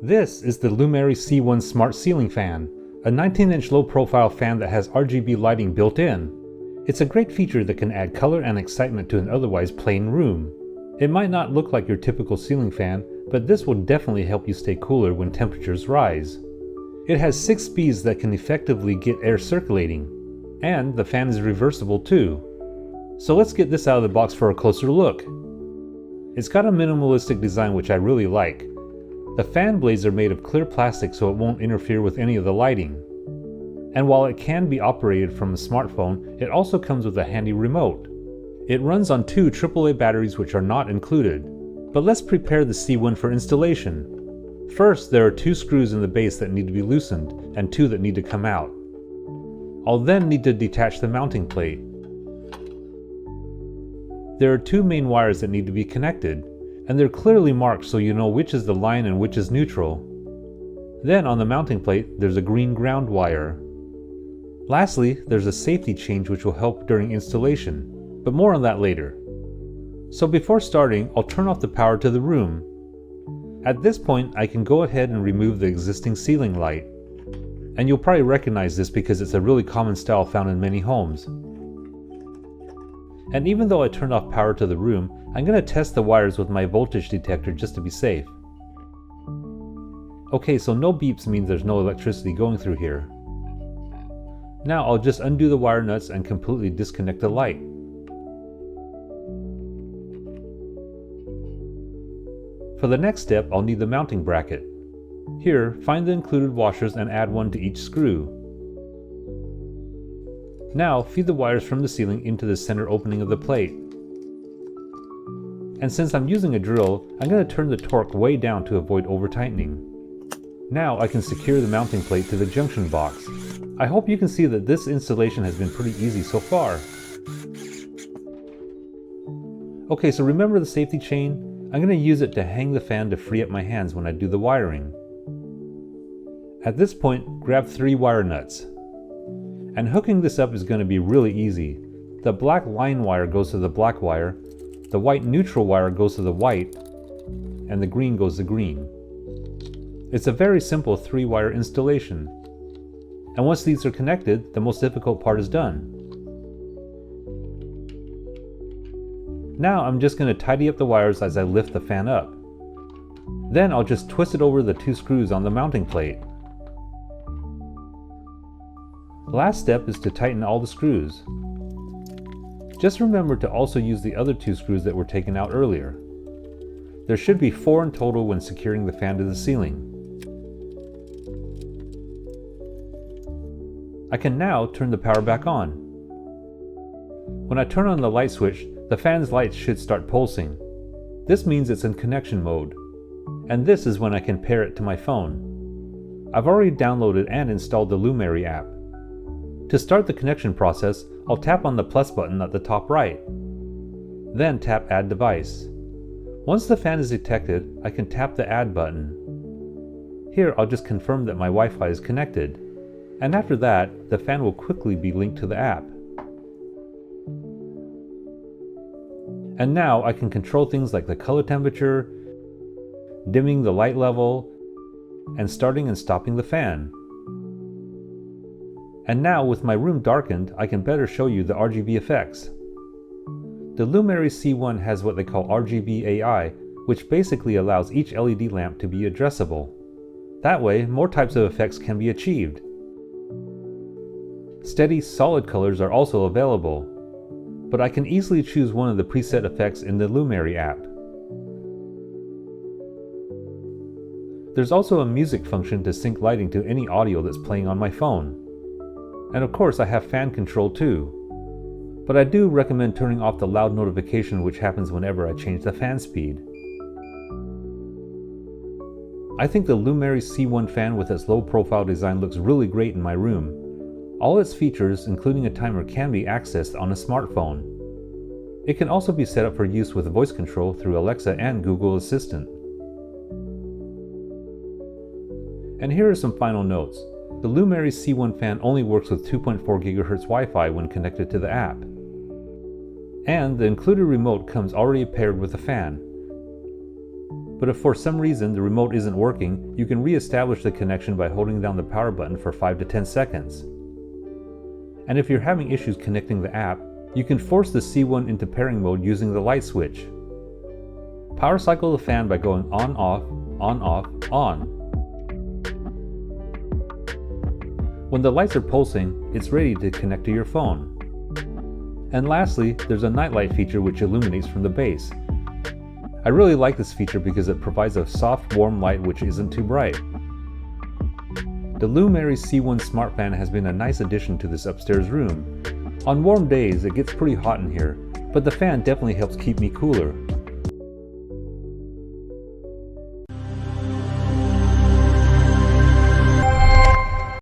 This is the Lumary C1 Smart Ceiling Fan, a 19-inch low-profile fan that has RGB lighting built in. It's a great feature that can add color and excitement to an otherwise plain room. It might not look like your typical ceiling fan, but this will definitely help you stay cooler when temperatures rise. It has 6 speeds that can effectively get air circulating, and the fan is reversible too. So let's get this out of the box for a closer look. It's got a minimalistic design which I really like. The fan blades are made of clear plastic so it won't interfere with any of the lighting. And while it can be operated from a smartphone, it also comes with a handy remote. It runs on 2 AAA batteries which are not included. But let's prepare the C1 for installation. First, there are 2 screws in the base that need to be loosened, and 2 that need to come out. I'll then need to detach the mounting plate. There are 2 main wires that need to be connected, and they're clearly marked so you know which is the line and which is neutral. Then on the mounting plate, there's a green ground wire. Lastly, there's a safety change which will help during installation, but more on that later. So before starting, I'll turn off the power to the room. At this point, I can go ahead and remove the existing ceiling light. And you'll probably recognize this because it's a really common style found in many homes. And even though I turned off power to the room, I'm going to test the wires with my voltage detector just to be safe. Okay, so no beeps means there's no electricity going through here. Now I'll just undo the wire nuts and completely disconnect the light. For the next step, I'll need the mounting bracket. Here, find the included washers and add one to each screw. Now, feed the wires from the ceiling into the center opening of the plate. And since I'm using a drill, I'm going to turn the torque way down to avoid over-tightening. Now I can secure the mounting plate to the junction box. I hope you can see that this installation has been pretty easy so far. Okay, so remember the safety chain? I'm going to use it to hang the fan to free up my hands when I do the wiring. At this point, grab 3 wire nuts. And hooking this up is going to be really easy. The black line wire goes to the black wire, the white neutral wire goes to the white, and the green goes to green. It's a very simple 3-wire installation. And once these are connected, the most difficult part is done. Now I'm just going to tidy up the wires as I lift the fan up. Then I'll just twist it over the 2 screws on the mounting plate. The last step is to tighten all the screws. Just remember to also use the other 2 screws that were taken out earlier. There should be 4 in total when securing the fan to the ceiling. I can now turn the power back on. When I turn on the light switch, the fan's lights should start pulsing. This means it's in connection mode. And this is when I can pair it to my phone. I've already downloaded and installed the Lumary app. To start the connection process, I'll tap on the plus button at the top right. Then tap Add Device. Once the fan is detected, I can tap the Add button. Here I'll just confirm that my Wi-Fi is connected. And after that, the fan will quickly be linked to the app. And now I can control things like the color temperature, dimming the light level, and starting and stopping the fan. And now with my room darkened, I can better show you the RGB effects. The Lumary C1 has what they call RGB AI, which basically allows each LED lamp to be addressable. That way, more types of effects can be achieved. Steady, solid colors are also available, but I can easily choose one of the preset effects in the Lumary app. There's also a music function to sync lighting to any audio that's playing on my phone. And of course I have fan control too. But I do recommend turning off the loud notification which happens whenever I change the fan speed. I think the Lumary C1 fan with its low profile design looks really great in my room. All its features, including a timer, can be accessed on a smartphone. It can also be set up for use with voice control through Alexa and Google Assistant. And here are some final notes. The Lumary C1 fan only works with 2.4 GHz Wi-Fi when connected to the app. And the included remote comes already paired with the fan. But if for some reason the remote isn't working, you can re-establish the connection by holding down the power button for 5 to 10 seconds. And if you're having issues connecting the app, you can force the C1 into pairing mode using the light switch. Power cycle the fan by going on, off, on. When the lights are pulsing, it's ready to connect to your phone. And lastly, there's a nightlight feature which illuminates from the base. I really like this feature because it provides a soft, warm light which isn't too bright. The Lumary C1 Smart Fan has been a nice addition to this upstairs room. On warm days, it gets pretty hot in here, but the fan definitely helps keep me cooler.